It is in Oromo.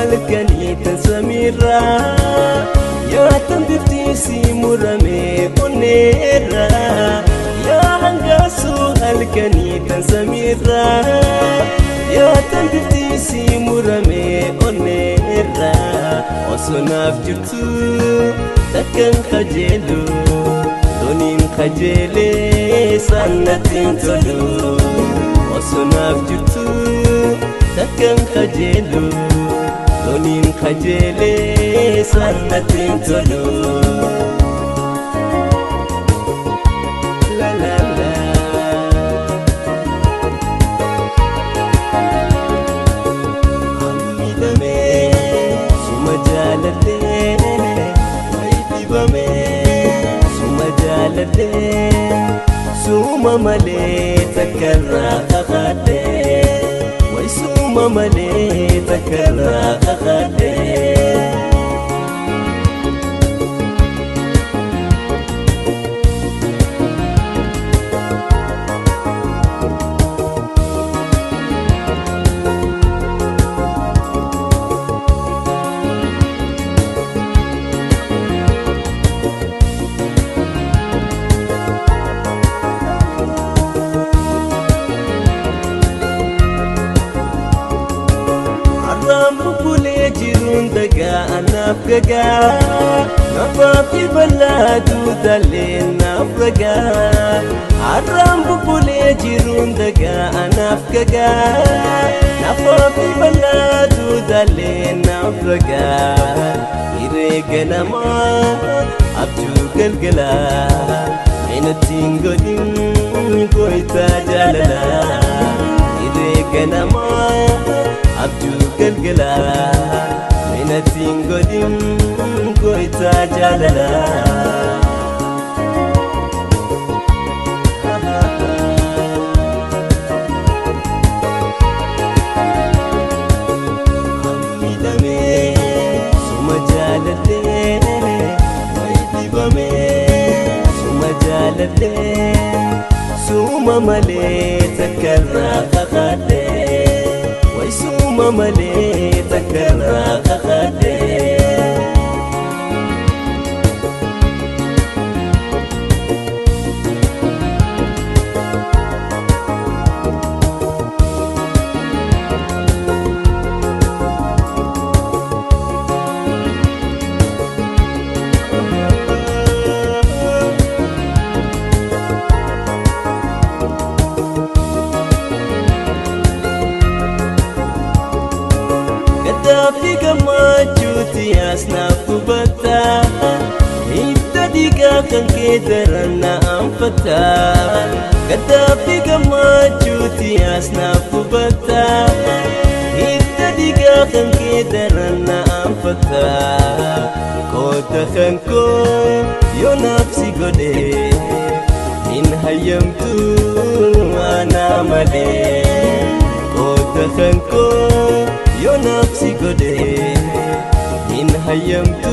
halkaniitan samiirraa yaatan biftiisii murame onneerraa yaa hangaasuu halkaniitan samiirraa yaatan biftiisii murame onneerraa osoo naaf jirtu takkan kajeelu doniin kajeelee sannattiin tolu osoo naaf jirtu takkan kajeelu doniin kajeelee sannattiin tolu la la la hamidamee suma jaaladhee way dibamee suma jaaladhee suma malee takkarraa kakadhee way suma malee takkarraa kakadhee Rambulee jiruun dagaa anaaf gagaa nafaafi bal'aatu talee naaf ragaa rambulee jiruun dagaa anaaf gagaa nafaafi bal'aatu talee naaf ragaa hiree ganamaa abjuu galgalaa eenyutiin godhin gooytaa jaalalaa hiree ganamaa abjuu galgalaa eenyutiin godhin gooytaa jaalalaa hamidamee suma jaaladhee way dibamee suma jaaladhee suma malee takkarraa kakadhee way suma malee takkarraa kakadhee Gaddafi gammachuuti asnaaf gubataa hidda dhiigaa kan kee daran na anfataa Gaddafi gammachuuti asnaaf gubataa hidda dhiigaa kan kee daran na anfataa qooda kan koo yoo naaf si godhee hin hayyamtuu anaa malee qooda kan koo yoo naaf si godhee hin hayyamtuu